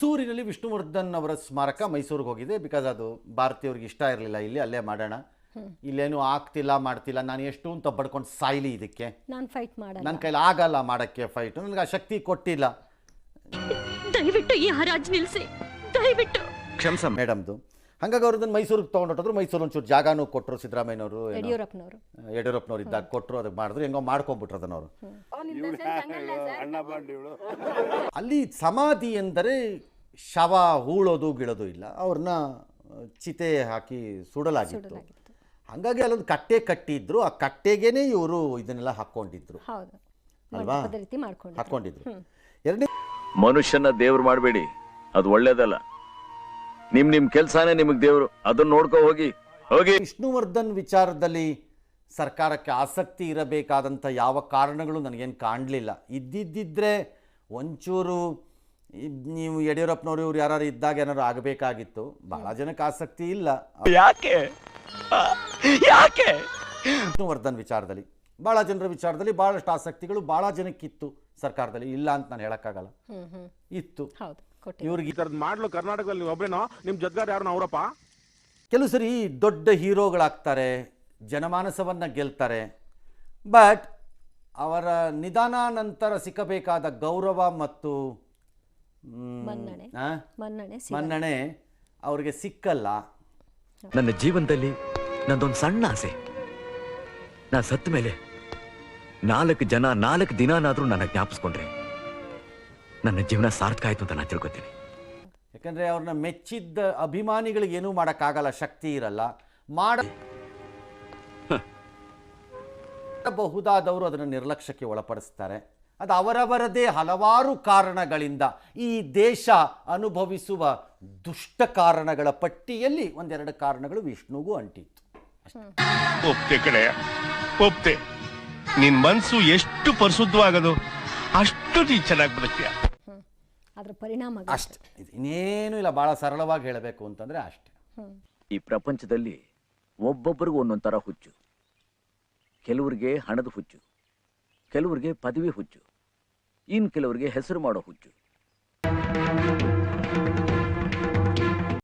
ಮೈಸೂರಿನಲ್ಲಿ ವಿಷ್ಣುವರ್ಧನ್ ಅವರ ಸ್ಮಾರಕ ಮೈಸೂರಿಗೆ ಹೋಗಿದೆ. ಬಿಕಾಸ್ ಅದು ಭಾರತೀಯವ್ರಿಗೆ ಇಷ್ಟ ಇರಲಿಲ್ಲ, ಇಲ್ಲಿ ಅಲ್ಲೇ ಮಾಡೋಣ, ಇಲ್ಲೇನು ಆಗ್ತಿಲ್ಲ ಮಾಡ್ತಿಲ್ಲ, ನಾನು ಎಷ್ಟು ಅಂತ ಬಡ್ಕೊಂಡು ಸಾಯ್ಲಿ, ಇದಕ್ಕೆ ನಾನು ಫೈಟ್ ಮಾಡಲ್ಲ, ನನ್ನ ಕೈಲಿ ಆಗಲ್ಲ ಮಾಡೋಕ್ಕೆ ಫೈಟ್, ನನಗೆ ಆ ಶಕ್ತಿ ಕೊಟ್ಟಿಲ್ಲ. ದಯವಿಟ್ಟು ಈ ಹರಾಜ್ ನಿಲ್ಲಿಸಿ, ದಯವಿಟ್ಟು ಕ್ಷಮಿಸ ಮೇಡಮ್ದು. ಹಾಗಾಗಿ ಅವ್ರದನ್ನು ಮೈಸೂರಿಗೆ ತೊಗೊಂಡೋದ್ರು. ಮೈಸೂರು ಒಂಚೂರು ಜಾಗಾನೂ ಕೊಟ್ಟರು, ಸಿದ್ದರಾಮಯ್ಯನವರು ಯಡಿಯೂರಪ್ಪನವ್ರು ಇದ್ದಾಗ ಕೊಟ್ಟರು, ಅದಕ್ಕೆ ಮಾಡಿದ್ರು, ಹೆಂಗೋ ಮಾಡ್ಕೊಂಡ್ಬಿಟ್ರು ಅದನ್ನವರು. ಅಲ್ಲಿ ಸಮಾಧಿ ಎಂದರೆ ಶವ ಹೂಳೋದು ಗಿಳೋದು ಇಲ್ಲ, ಅವ್ರನ್ನ ಚಿತೆ ಹಾಕಿ ಸುಡಲಾಗಿತ್ತು. ಹಾಗಾಗಿ ಅಲ್ಲೊಂದು ಕಟ್ಟೆ ಕಟ್ಟಿದ್ರು, ಆ ಕಟ್ಟೆಗೇನೆ ಇವರು ಇದನ್ನೆಲ್ಲ ಹಾಕ್ಕೊಂಡಿದ್ರು ಅಲ್ವಾ, ಹಾಕ್ಕೊಂಡಿದ್ರು. ಎರಡನೇ, ಮನುಷ್ಯನ ದೇವ್ರು ಮಾಡಬೇಡಿ, ಅದು ಒಳ್ಳೇದಲ್ಲ. ನಿಮ್ ಕೆಲ್ಸಾನೇ ನಿಮಗ್ ದೇವ್ರು, ಅದನ್ನ ನೋಡ್ಕೊ ಹೋಗಿ. ವಿಷ್ಣುವರ್ಧನ್ ವಿಚಾರದಲ್ಲಿ ಸರ್ಕಾರಕ್ಕೆ ಆಸಕ್ತಿ ಇರಬೇಕಾದಂಥ ಯಾವ ಕಾರಣಗಳು ನನಗೇನು ಕಾಣಲಿಲ್ಲ. ಇದ್ದಿದ್ದರೆ ಒಂಚೂರು ನೀವು ಯಡಿಯೂರಪ್ಪನವರು ಇವ್ರು ಯಾರು ಇದ್ದಾಗ ಏನಾದ್ರು ಆಗಬೇಕಾಗಿತ್ತು. ಭಾಳ ಜನಕ್ಕೆ ಆಸಕ್ತಿ ಇಲ್ಲ. ಯಾಕೆ ವಿಷ್ಣುವರ್ಧನ್ ವಿಚಾರದಲ್ಲಿ ಭಾಳ ಜನರ ವಿಚಾರದಲ್ಲಿ ಭಾಳಷ್ಟು ಆಸಕ್ತಿಗಳು ಭಾಳ ಜನಕ್ಕಿತ್ತು ಸರ್ಕಾರದಲ್ಲಿ, ಇಲ್ಲ ಅಂತ ನಾನು ಹೇಳಕ್ಕಾಗಲ್ಲ, ಇತ್ತು. ಇವ್ರಿಗೆ ಮಾಡ್ಲು ಕರ್ನಾಟಕದಲ್ಲಿ ಒಬ್ರೇನೋ, ನಿಮ್ ಜೊತೆಗಾರ ಯಾರು ಅವರಪ್ಪ. ಕೆಲವು ಸರಿ ದೊಡ್ಡ ಹೀರೋಗಳಾಗ್ತಾರೆ, ಜನಮಾನಸವನ್ನು ಗೆಲ್ತಾರೆ, ಬಟ್ ಅವರ ನಿಧಾನ ನಂತರ ಸಿಕ್ಕಬೇಕಾದ ಗೌರವ ಮತ್ತು ಮನ್ನಣೆ ಅವ್ರಿಗೆ ಸಿಕ್ಕಲ್ಲ. ನನ್ನ ಜೀವನದಲ್ಲಿ ನಂದೊಂದು ಸಣ್ಣ ಆಸೆ, ನಾ ಸತ್ತ ಮೇಲೆ 4 ದಿನನಾದ್ರೂ ನನ್ನ ಜ್ಞಾಪಿಸ್ಕೊಂಡ್ರೆ ನನ್ನ ಜೀವನ ಸಾರ್ಥಕ ಆಯ್ತು ಅಂತ ನಾನು ತಿಳ್ಕೊತೀನಿ. ಯಾಕಂದ್ರೆ ಅವ್ರನ್ನ ಮೆಚ್ಚಿದ್ದ ಅಭಿಮಾನಿಗಳಿಗೆ ಏನೂ ಮಾಡೋಕ್ಕಾಗಲ್ಲ, ಶಕ್ತಿ ಇರಲ್ಲ. ಮಾಡಬಹುದಾದವರು ಅದನ್ನು ನಿರ್ಲಕ್ಷ್ಯಕ್ಕೆ ಒಳಪಡಿಸ್ತಾರೆ. ಅದು ಅವರವರದೇ ಹಲವಾರು ಕಾರಣಗಳಿಂದ ಈ ದೇಶ ಅನುಭವಿಸುವ ದುಷ್ಟ ಕಾರಣಗಳ ಪಟ್ಟಿಯಲ್ಲಿ 1-2 ಕಾರಣಗಳು ವಿಷ್ಣುಗೂ ಅಂಟಿತ್ತು. ಒಪ್ತೆ ಕಡೆ ಒಪ್ತೆ, ನಿನ್ ಮನಸ್ಸು ಎಷ್ಟು ಪರಿಶುದ್ಧವಾಗದು ಅಷ್ಟು ನೀ ಚೆನ್ನಾಗಿ ಬದುಕ್ತೀಯ. ಅದರ ಪರಿಣಾಮ ಅಷ್ಟೇ, ಇನ್ನೇನು ಇಲ್ಲ. ಬಹಳ ಸರಳವಾಗಿ ಹೇಳಬೇಕು ಅಂತಂದ್ರೆ ಅಷ್ಟೇ. ಈ ಪ್ರಪಂಚದಲ್ಲಿ ಒಬ್ಬೊಬ್ಬರಿಗೂ ಒಂದೊಂದು ತರ ಹುಚ್ಚು. ಕೆಲವರಿಗೆ ಹಣದ ಹುಚ್ಚು, ಕೆಲವರಿಗೆ ಪದವಿ ಹುಚ್ಚು, ಇನ್ ಕೆಲವರಿಗೆ ಹೆಸರು ಮಾಡೋ ಹುಚ್ಚು.